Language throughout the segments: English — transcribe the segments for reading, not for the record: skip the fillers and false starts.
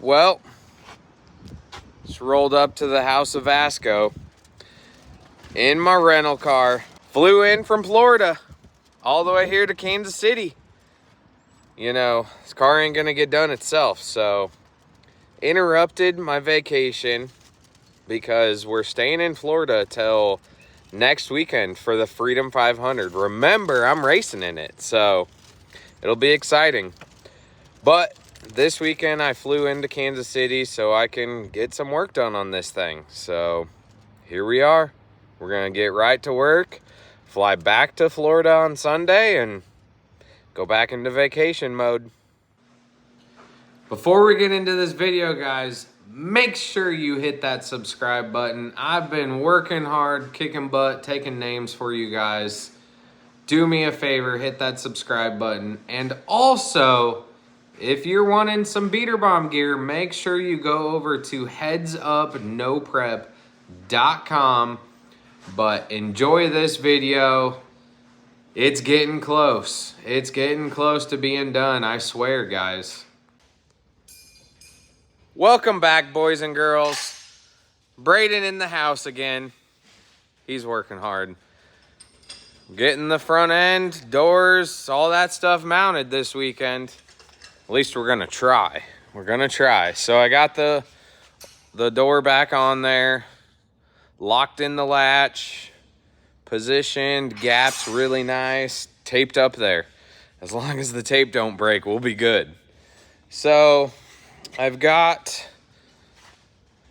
Well, just rolled up to the house of Vasco in my rental car. Flew in from Florida all the way here to Kansas City. You know, this car ain't gonna get done itself, so interrupted my vacation because we're staying in Florida till next weekend for the Freedom 500. Remember, I'm racing in it, so it'll be exciting. But this weekend I flew into Kansas City so I can get some work done on this thing. So here we are. We're gonna get right to work, fly back to Florida on Sunday, and go back into vacation mode. Before we get into this video, guys, make sure you hit that subscribe button. I've been working hard, kicking butt, taking names for you guys. Do me a favor, hit that subscribe button. And also, if you're wanting some beater bomb gear, make sure you go over to headsupnoprep.com. But enjoy this video. It's getting close. It's getting close to being done, I swear, guys. Welcome back, boys and girls. Braden in the house again. He's working hard. Getting the front end, doors, all that stuff mounted this weekend. At least we're gonna try. We're gonna try. So I got the door back on there, locked in the latch, positioned, gaps really nice, taped up there. As long as the tape don't break, we'll be good. So I've got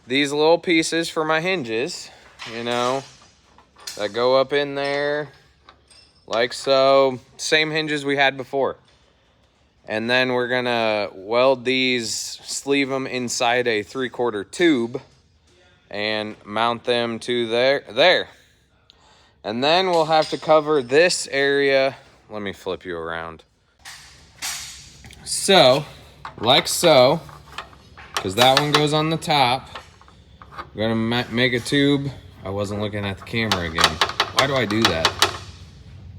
these little pieces for my hinges, you know, that go up in there like so. Same hinges we had before. And then we're gonna weld these, sleeve them inside a 3/4 tube and mount them to there. And then we'll have to cover this area. Let me flip you around. So, like so, because that one goes on the top. We're gonna make a tube. I wasn't looking at the camera again. Why do I do that?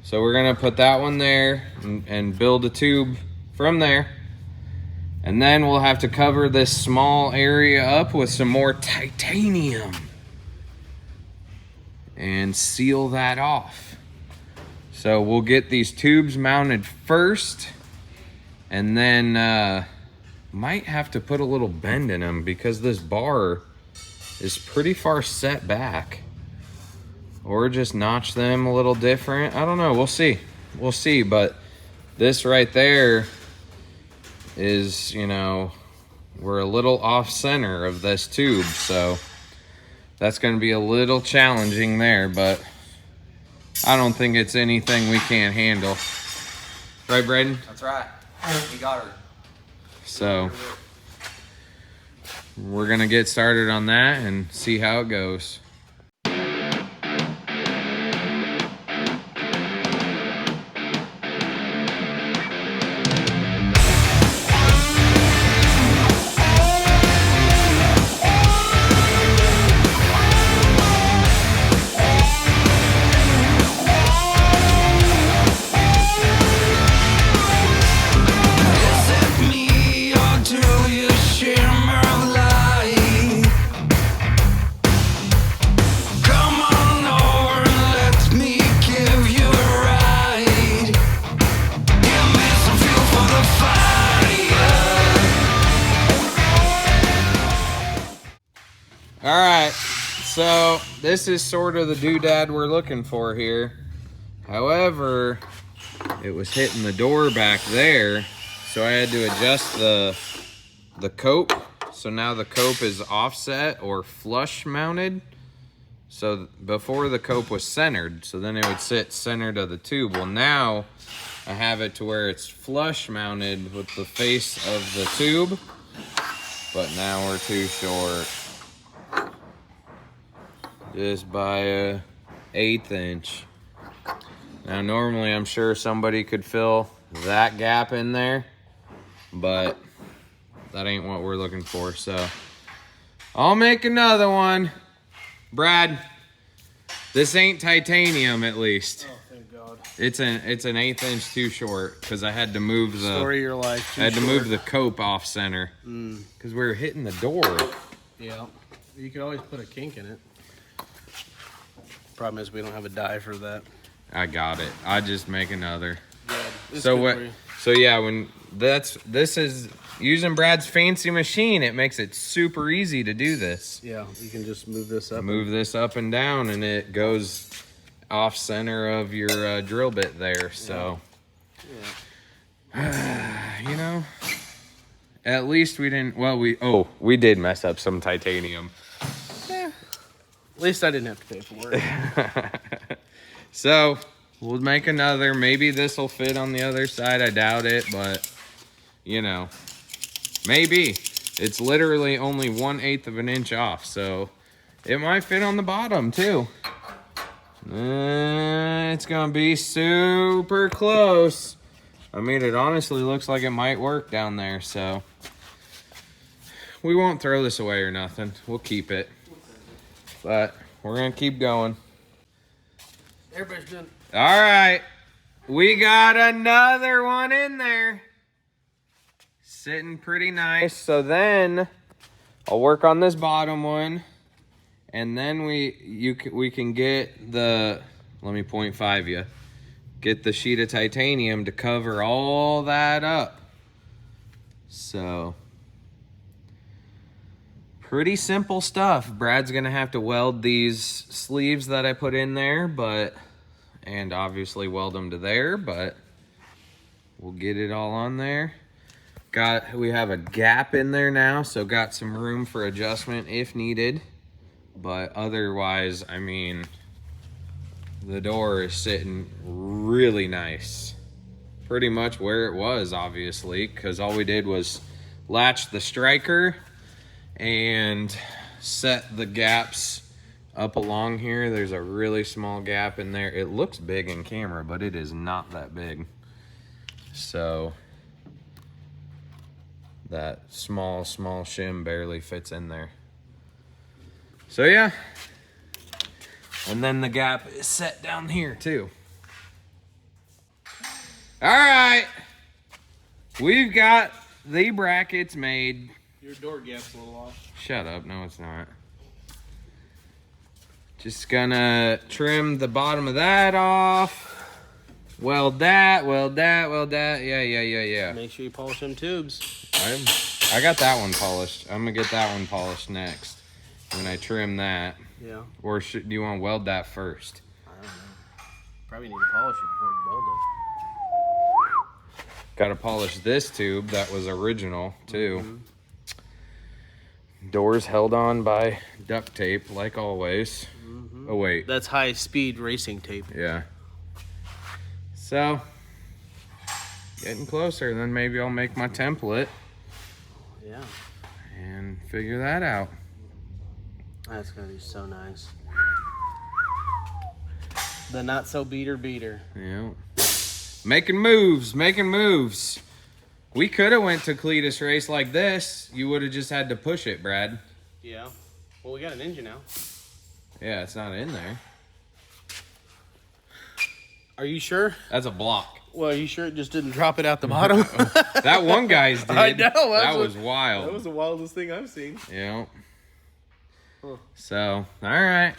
So we're gonna put that one there and build a tube from there. And then we'll have to cover this small area up with some more titanium and seal that off. So we'll get these tubes mounted first, and then might have to put a little bend in them because this bar is pretty far set back. Or just notch them a little different. I don't know, we'll see. We'll see, but this right there is, you know, we're a little off center of this tube, so that's gonna be a little challenging there, but I don't think it's anything we can't handle. Right, Braden? That's right. We got her. So we're gonna get started on that and see how it goes. All right, so this is sort of the doodad we're looking for here. However, it was hitting the door back there, so I had to adjust the cope. So now the cope is offset or flush mounted. So before the cope was centered, so then it would sit centered of the tube. Well, now I have it to where it's flush mounted with the face of the tube, but now we're too short. Just by a 1/8 inch. Now normally I'm sure somebody could fill that gap in there, but that ain't what we're looking for. So I'll make another one. Brad, this ain't titanium at least. Oh, thank God. It's an 1/8 inch too short because I had to move the Story of your life. I had to move the cope off center because we were hitting the door. Yeah, you could always put a kink in it. Problem is we don't have a die for that. I got it. I just make another. Yeah, So what? So yeah, when this is using Brad's fancy machine, it makes it super easy to do this. Yeah, you can just move this up. Move this up and down, and it goes off center of your drill bit there. So, you know, at least we didn't. Well, we did mess up some titanium. Yeah. At least I didn't have to pay for it. So we'll make another. Maybe this will fit on the other side. I doubt it, but you know, maybe. It's literally only 1/8 of an inch off, so it might fit on the bottom too. It's gonna be super close. I mean, it honestly looks like it might work down there, so we won't throw this away or nothing. We'll keep it, but we're gonna keep going. Everybody's doing. All right, we got another one in there, sitting pretty nice. So then I'll work on this bottom one. And then we can get the, let me 0.5 you, get the sheet of titanium to cover all that up. So, pretty simple stuff. Brad's gonna have to weld these sleeves that I put in there, and obviously weld them to there, but we'll get it all on there. We have a gap in there now, so got some room for adjustment if needed. But otherwise, I mean, the door is sitting really nice. Pretty much where it was, obviously, because all we did was latch the striker and set the gaps up along here. There's a really small gap in there. It looks big in camera, but it is not that big. So that small shim barely fits in there. So yeah, and then the gap is set down here too. All right, we've got the brackets made. Your door gap's a little off. Shut up, no it's not. Just gonna trim the bottom of that off. Weld that, yeah. Make sure you polish them tubes. I got that one polished. I'm gonna get that one polished next. When I trim that. Yeah. Or do you want to weld that first? I don't know. Probably need to polish it before you weld it. Got to polish this tube that was original too. Doors held on by duct tape like always. Oh wait. That's high speed racing tape. Yeah. So, getting closer. Then maybe I'll make my template. Yeah. And figure that out. That's gonna be so nice. The not so beater. Yeah. Making moves. We could have went to Cletus race like this. You would have just had to push it, Brad. Yeah. Well, we got an engine now. Yeah, it's not in there. Are you sure? That's a block. Well, are you sure it just didn't drop it out the bottom? That one guy's did. I know. That was wild. That was the wildest thing I've seen. Yeah. Huh. So, all right.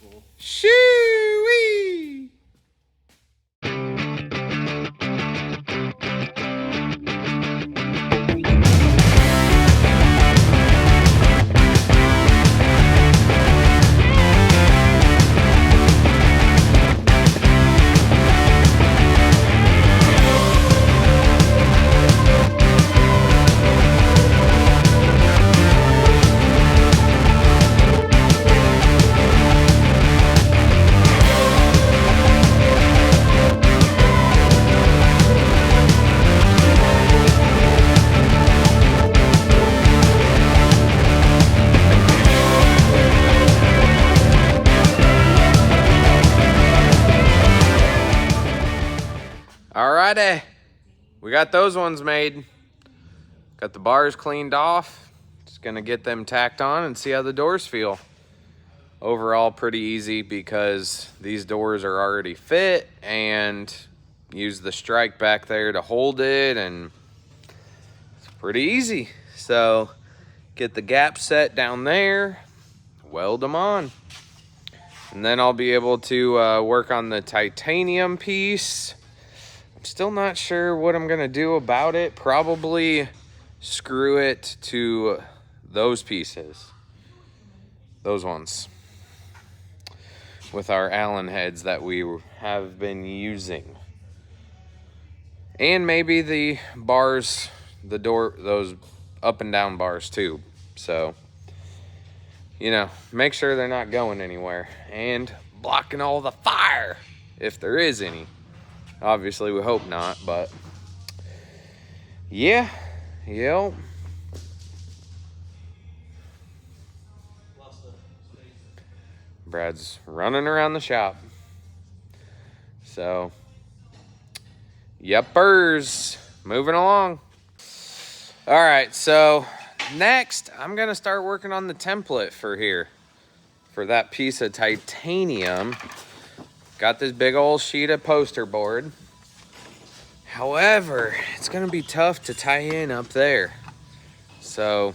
Cool. Shoo-wee! Alrighty, we got those ones made. Got the bars cleaned off. Just gonna get them tacked on and see how the doors feel. overall pretty easy because these doors are already fit, and use the strike back there to hold it, and it's pretty easy. So get the gap set down there, weld them on, and then I'll be able to work on the titanium piece. I'm still not sure what I'm gonna do about it. Probably screw it to those pieces, those ones, with our Allen heads that we have been using. And maybe the bars, the door, those up and down bars too. So, you know, make sure they're not going anywhere and blocking all the fire, if there is any. Obviously, we hope not, but yeah, yep. Brad's running around the shop. So, yepers, moving along. All right, so next I'm gonna start working on the template for here, for that piece of titanium. Got this big old sheet of poster board. However, it's gonna be tough to tie in up there. So,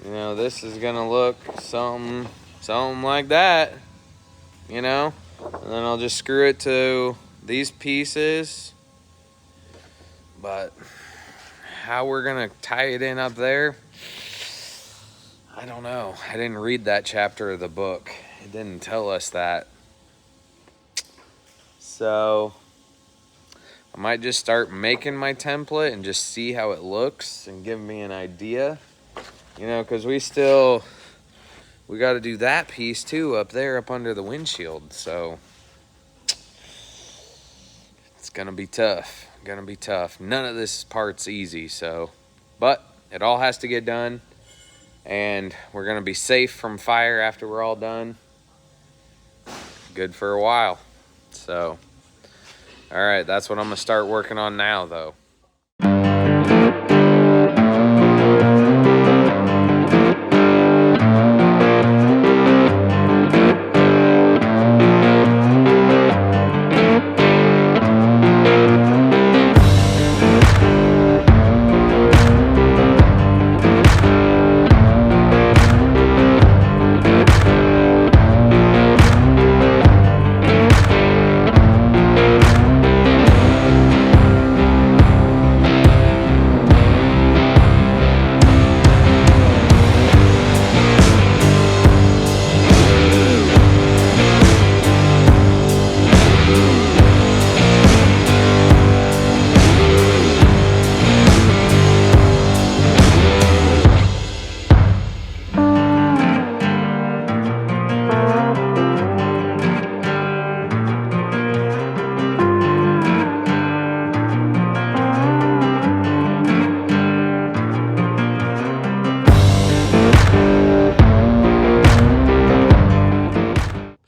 you know, this is gonna look something like that, you know? And then I'll just screw it to these pieces. But how we're gonna tie it in up there, I don't know. I didn't read that chapter of the book. It didn't tell us that. So I might just start making my template and just see how it looks and give me an idea. You know, because we got to do that piece too up there, up under the windshield. So it's going to be tough. None of this part's easy, so, but it all has to get done, and we're going to be safe from fire after we're all done. Good for a while. So, all right, that's what I'm going to start working on now, though.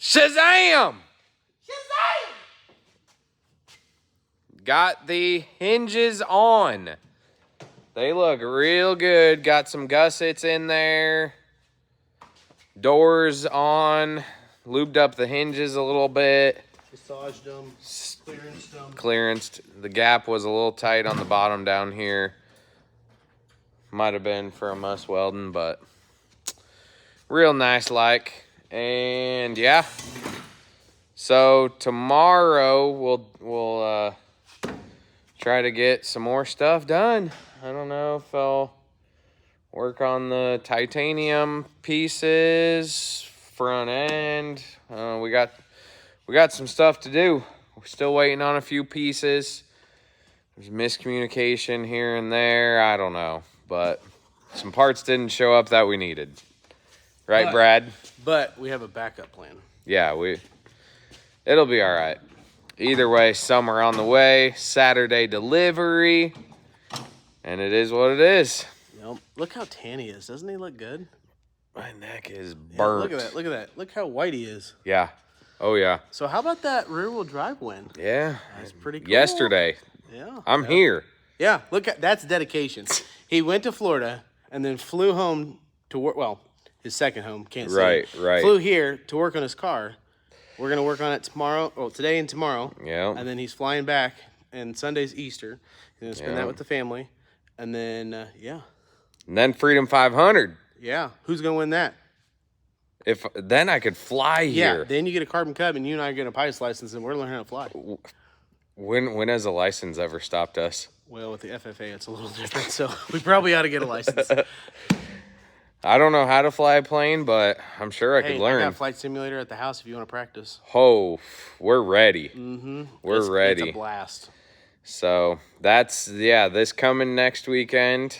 Shazam! Shazam! Got the hinges on. They look real good. Got some gussets in there. Doors on. Lubed up the hinges a little bit. Massaged them. Clearanced them. Clearanced. The gap was a little tight on the bottom down here. Might have been from us welding, but real nice like. And yeah, so tomorrow we'll try to get some more stuff done. I don't know if I'll work on the titanium pieces, front end. We got some stuff to do. We're still waiting on a few pieces. There's miscommunication here and there. I don't know, but some parts didn't show up that we needed. Right, Brad? But we have a backup plan. Yeah, it'll be all right. Either way, some are on the way. Saturday delivery. And it is what it is. Yep. Look how tan he is. Doesn't he look good? My neck is burnt. Yeah, look at that. Look at that. Look how white he is. Yeah. Oh, yeah. So how about that rear-wheel drive win? Yeah. That's pretty cool. Yesterday. Yeah. I'm here. Yeah. Look at that's dedication. He went to Florida and then flew home to work. Well, his second home. Can't see. Right, right. Flew here to work on his car. We're gonna work on it tomorrow. Oh, today and tomorrow. Yeah. And then he's flying back, and Sunday's Easter. He's gonna spend Yeah. that with the family, and then yeah, And then Freedom 500. yeah. Who's gonna win that? If then I could fly Yeah. here. Then you get a carbon cub, and you and I get a pilot's license, and we're learning how to fly. When has a license ever stopped us? Well, with the FFA, it's a little different, so we probably ought to get a license. I don't know how to fly a plane, but I'm sure I Hey, could learn. I got a flight simulator at the house if you want to practice. Oh, we're ready. Mm-hmm. We're ready. It's a blast. So that's, this coming next weekend,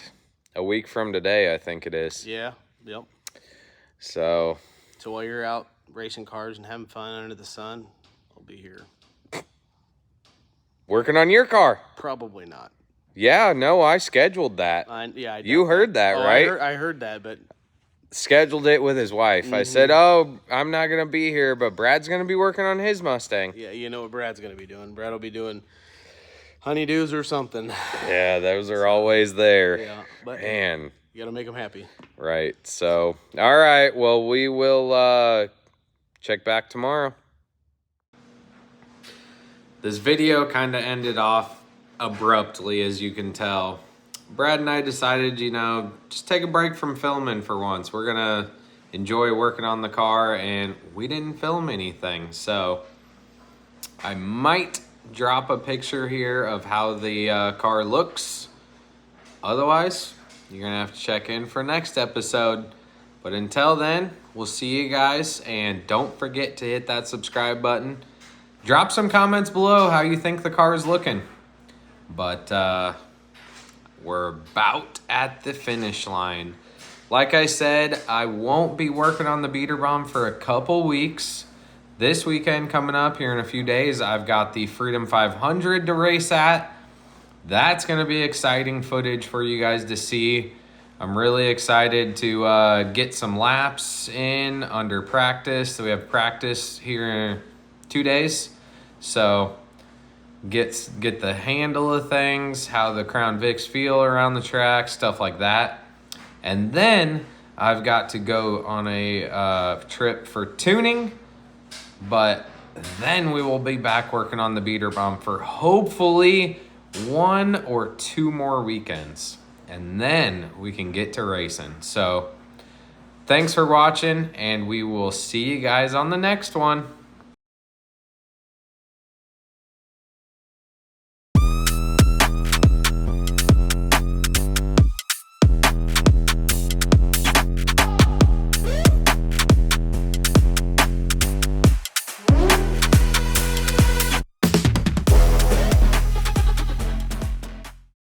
a week from today, I think it is. Yeah. Yep. So So while you're out racing cars and having fun under the sun, I'll be here. working on your car. Probably not. Yeah, no, I scheduled that. I You heard that, Oh, right? I heard that, but Scheduled it with his wife. I said, oh, I'm not going to be here, but Brad's going to be working on his Mustang. yeah, you know what Brad's going to be doing. Brad will be doing honeydews or something. Yeah, those are always there. Yeah, but Man, you got to make them happy. right. So, all right. Well, we will check back tomorrow. This video kind of ended off abruptly, as you can tell. Brad and I decided, just take a break from filming for once. We're going to enjoy working on the car, and we didn't film anything. So I might drop a picture here of how the car looks. Otherwise, you're going to have to check in for next episode. But until then, we'll see you guys, and don't forget to hit that subscribe button. Drop some comments below how you think the car is looking. But we're about at the finish line. Like I said, I won't be working on the beater bomb for a couple weeks. This weekend coming up here in a few days, I've got the Freedom 500 to race at. That's going to be exciting footage for you guys to see. I'm really excited to get some laps in under practice. So we have practice here in 2 days. So get the handle of things, how the Crown Vics feel around the track, stuff like that. And then I've got to go on a trip for tuning, but then we will be back working on the beater bomb for hopefully 1 or 2 more weekends, and then we can get to racing. So thanks for watching, and we will see you guys on the next one.